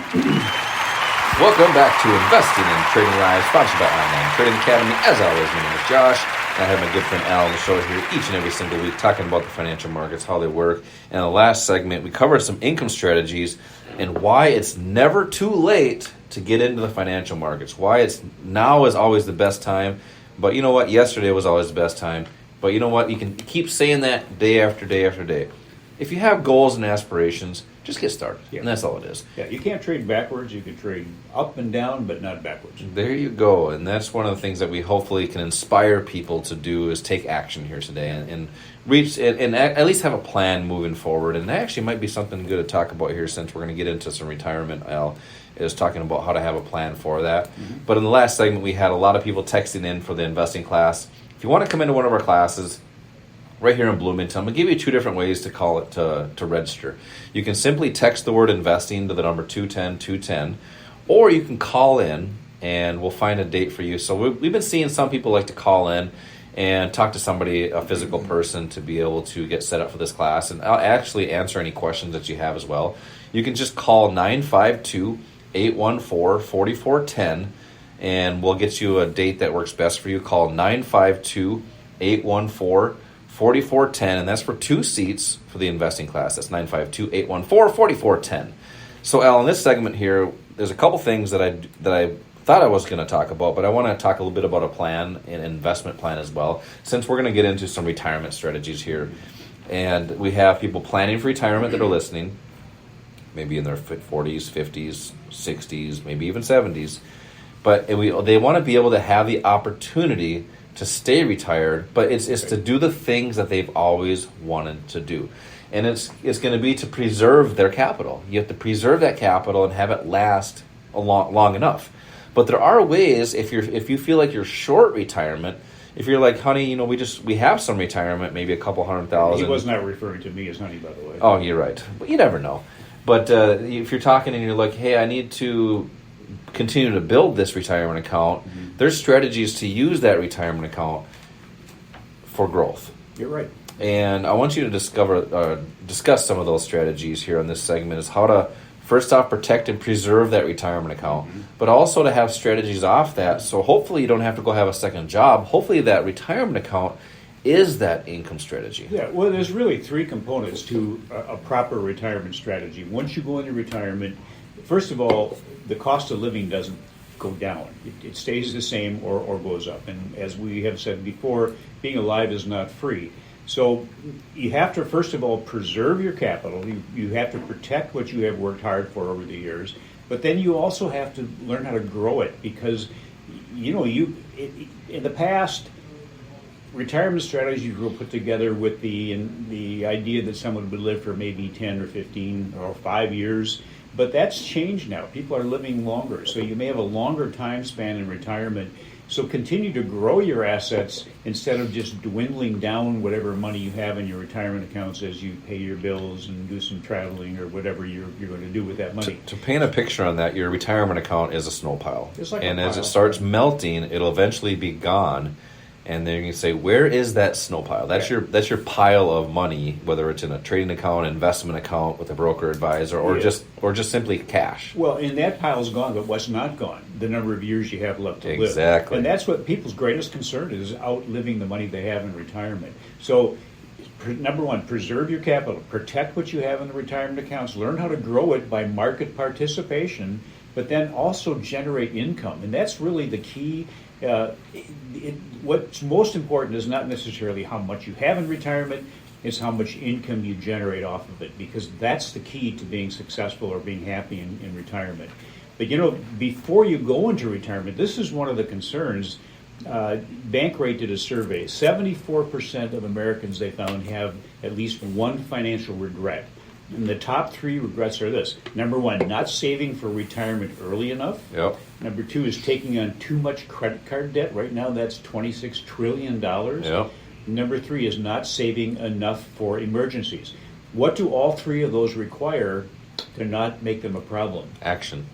Welcome back to Investing in Trading Live, sponsored by Online Trading Academy. As always, my name is Josh, and I have my good friend Al on the show here each and every single week talking about the financial markets, how they work. And in the last segment, we covered some income strategies and why it's never too late to get into the financial markets, why it's now is always the best time. But you know what? Yesterday was always the best time. But you know what? You can keep saying that day after day after day. If you have goals and aspirations, just get started, and that's all it is. Yeah, you can't trade backwards. You can trade up and down, but not backwards. There you go, and that's one of the things that we hopefully can inspire people to do is take action here today and reach and at least have a plan moving forward. And that actually might be something good to talk about here since we're going to get into some retirement. Al is talking about how to have a plan for that. Mm-hmm. But in the last segment, we had a lot of people texting in for the investing class. If you want to come into one of our classes, right here in Bloomington, I'm going to give you two different ways to call it to register. You can simply text the word investing to the number 210-210, or you can call in and we'll find a date for you. So we've been seeing some people like to call in and talk to somebody, a physical person, to be able to get set up for this class. And I'll actually answer any questions that you have as well. You can just call 952-814-4410, and we'll get you a date that works best for you. Call 952-814-4410, and that's for 2 seats for the investing class. That's 952-814-4410. So, Al, in this segment here, there's a couple things that I thought I was going to talk about, but I want to talk a little bit about a plan, an investment plan as well, since we're going to get into some retirement strategies here. And we have people planning for retirement that are listening, maybe in their 40s, 50s, 60s, maybe even 70s. But they want to be able to have the opportunity to stay retired, but it's to do the things that they've always wanted to do. And it's going to be to preserve their capital. You have to preserve that capital and have it last long enough. But there are ways, if you feel like you're short retirement, if you're like, honey, we have some retirement, maybe a couple $100,000. He was not referring to me as honey, by the way. Oh, you're right. But you never know. But if you're talking and you're like, hey, I need to continue to build this retirement account, there's strategies to use that retirement account for growth. You're right. And I want you to discuss some of those strategies here in this segment, is how to, first off, protect and preserve that retirement account, but also to have strategies off that. So hopefully you don't have to go have a second job. Hopefully that retirement account is that income strategy. Yeah, well, there's really 3 components to a proper retirement strategy. Once you go into retirement, first of all, the cost of living doesn't go down. It stays the same or goes up. And as we have said before, being alive is not free. So you have to, first of all, preserve your capital. You have to protect what you have worked hard for over the years. But then you also have to learn how to grow it, because, in the past, retirement strategies were put together with the idea that someone would live for maybe 10 or 15 or 5 years. But that's changed now. People are living longer, so you may have a longer time span in retirement. So continue to grow your assets instead of just dwindling down whatever money you have in your retirement accounts as you pay your bills and do some traveling or whatever you're going to do with that money. To paint a picture on that, your retirement account is a snow pile. It's like and a as pile. it starts melting, it'll eventually be gone. And then you can say, where is that snow pile? That's your pile of money, whether it's in a trading account, investment account with a broker advisor, or just simply cash. Well, and that pile's gone, but what's not gone? The number of years you have left to live. Exactly. And that's what people's greatest concern is outliving the money they have in retirement. So, number one, preserve your capital. Protect what you have in the retirement accounts. Learn how to grow it by market participation, but then also generate income. And that's really the key. What's most important is not necessarily how much you have in retirement, it's how much income you generate off of it, because that's the key to being successful or being happy in retirement. But before you go into retirement, this is one of the concerns. Bankrate did a survey. 74% of Americans, they found, have at least one financial regret. And the top 3 regrets are this. Number 1, not saving for retirement early enough. Yep. Number 2 is taking on too much credit card debt. Right now that's $26 trillion. Yep. Number 3 is not saving enough for emergencies. What do all 3 of those require to not make them a problem? Action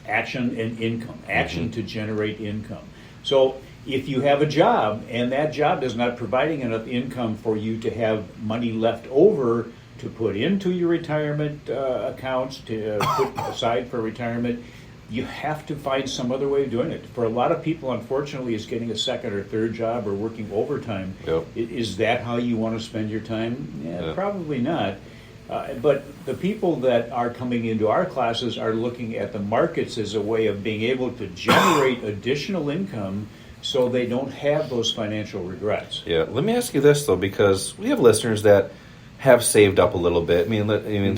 and income. Action to generate income. So if you have a job and that job is not providing enough income for you to have money left over to put into your retirement accounts, to put aside for retirement, you have to find some other way of doing it. For a lot of people, unfortunately, it's getting a second or third job or working overtime. Yep. Is that how you want to spend your time? Yeah. Probably not. But the people that are coming into our classes are looking at the markets as a way of being able to generate additional income so they don't have those financial regrets. Yeah, let me ask you this though, because we have listeners that have saved up a little bit.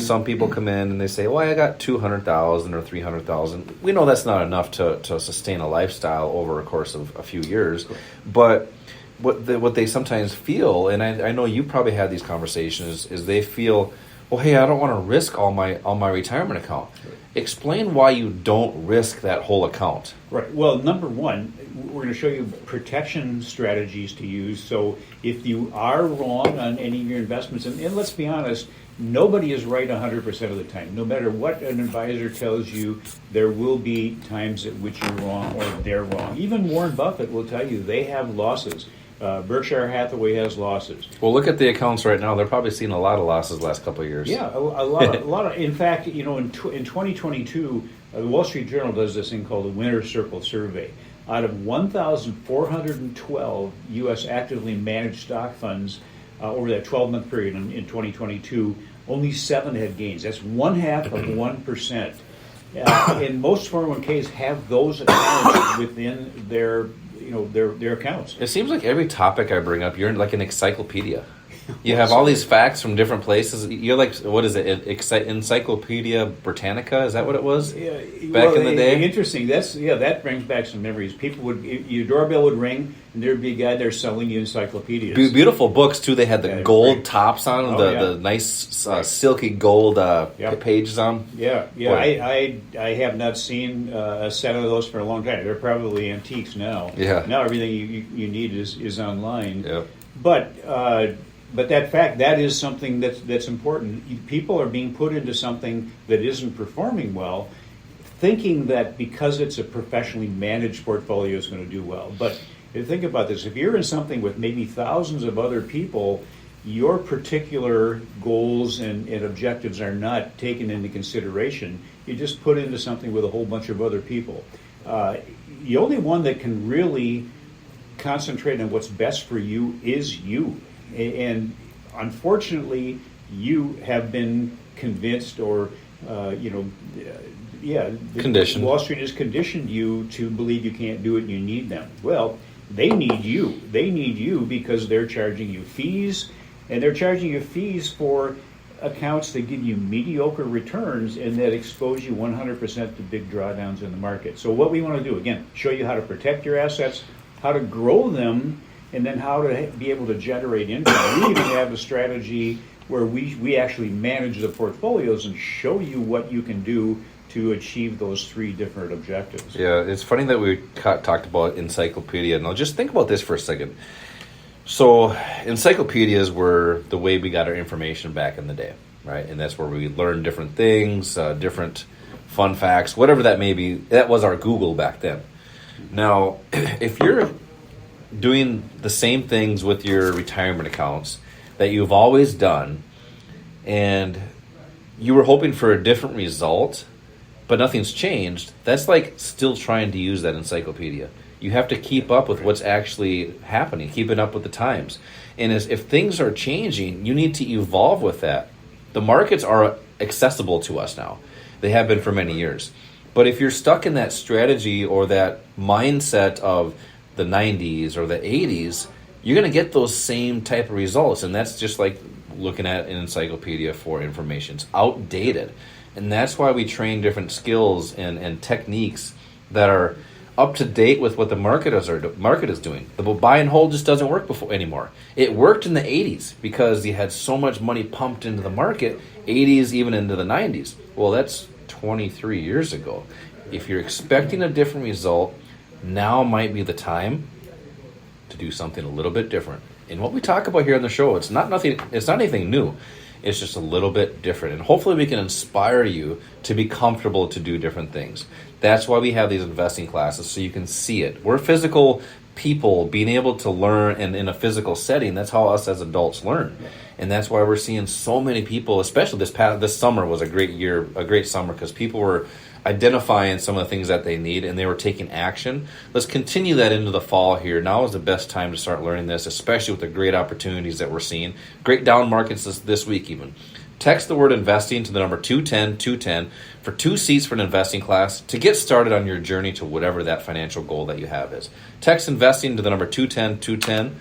Some people come in and they say, "Well, I got 200,000 or 300,000." We know that's not enough to sustain a lifestyle over a course of a few years, but what they sometimes feel, and I know you probably had these conversations, is they feel, "Well, hey, I don't want to risk all my retirement account." Explain why you don't risk that whole account. Right. Well, number one, we're going to show you protection strategies to use. So if you are wrong on any of your investments, and let's be honest, nobody is right 100% of the time. No matter what an advisor tells you, there will be times at which you're wrong or they're wrong. Even Warren Buffett will tell you they have losses. Berkshire Hathaway has losses. Well, look at the accounts right now. They're probably seeing a lot of losses the last couple of years. Yeah, a lot of. In fact, in 2022, the Wall Street Journal does this thing called the Winner's Circle Survey. Out of 1,412 U.S. actively managed stock funds over that 12-month period in 2022, only 7 had gains. That's 0.5 of 1%. And most 401ks have those accounts within their accounts. It seems like every topic I bring up, you're like an encyclopedia. You have all these facts from different places. You're like, what is it? Encyclopedia Britannica? Is that what it was? Yeah, back in the day. Interesting. That brings back some memories. People your doorbell would ring, and there'd be a guy there selling you encyclopedias. Beautiful books too. They had the gold tops on them, the nice silky gold pages on them. Yeah. I have not seen a set of those for a long time. They're probably antiques now. Yeah. Now everything you need is online. Yeah. But that is something that's important. People are being put into something that isn't performing well, thinking that because it's a professionally managed portfolio, it's going to do well. But think about this. If you're in something with maybe thousands of other people, your particular goals and objectives are not taken into consideration. You just put into something with a whole bunch of other people. The only one that can really concentrate on what's best for you is you. And unfortunately, you have been convinced or, conditioned. Wall Street has conditioned you to believe you can't do it and you need them. Well, they need you. They need you because they're charging you fees, and they're charging you fees for accounts that give you mediocre returns and that expose you 100% to big drawdowns in the market. So what we want to do, again, show you how to protect your assets, how to grow them, and then how to be able to generate income. We even have a strategy where we actually manage the portfolios and show you what you can do to achieve those 3 different objectives. Yeah, it's funny that we talked about encyclopedia. Now just think about this for a second. So encyclopedias were the way we got our information back in the day, right? And that's where we learned different things, different fun facts, whatever that may be. That was our Google back then. Now, if you're doing the same things with your retirement accounts that you've always done, and you were hoping for a different result, but nothing's changed, that's like still trying to use that encyclopedia. You have to keep up with what's actually happening, keeping up with the times. And if things are changing, you need to evolve with that. The markets are accessible to us now. They have been for many years. But if you're stuck in that strategy or that mindset of the 90s or the 80s, you're going to get those same type of results. And that's just like looking at an encyclopedia for information. It's outdated. And that's why we train different skills and techniques that are up to date with what the market is doing. The buy and hold just doesn't work anymore. It worked in the 80s because you had so much money pumped into the market, 80s even into the 90s. Well, that's 23 years ago. If you're expecting a different result, now might be the time to do something a little bit different. And what we talk about here on the show, it's not anything new. It's just a little bit different. And hopefully we can inspire you to be comfortable to do different things. That's why we have these investing classes, so you can see it. We're physical people being able to learn, and in a physical setting, that's how us as adults learn. And that's why we're seeing so many people, especially this summer was a great summer, because people were identifying some of the things that they need and they were taking action. Let's continue that into the fall here. Now is the best time to start learning this, especially with the great opportunities that we're seeing. Great down markets this week even. Text the word investing to the number 210-210 for 2 seats for an investing class to get started on your journey to whatever that financial goal that you have is. Text investing to the number 210-210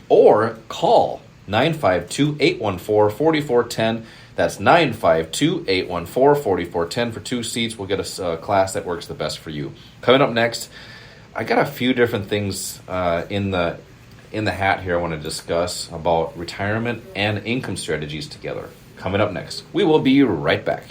or call 952-814-4410. That's 952-814-4410 for 2 seats. We'll get a class that works the best for you. Coming up next, I got a few different things in the hat here I want to discuss about retirement and income strategies together. Coming up next, we will be right back.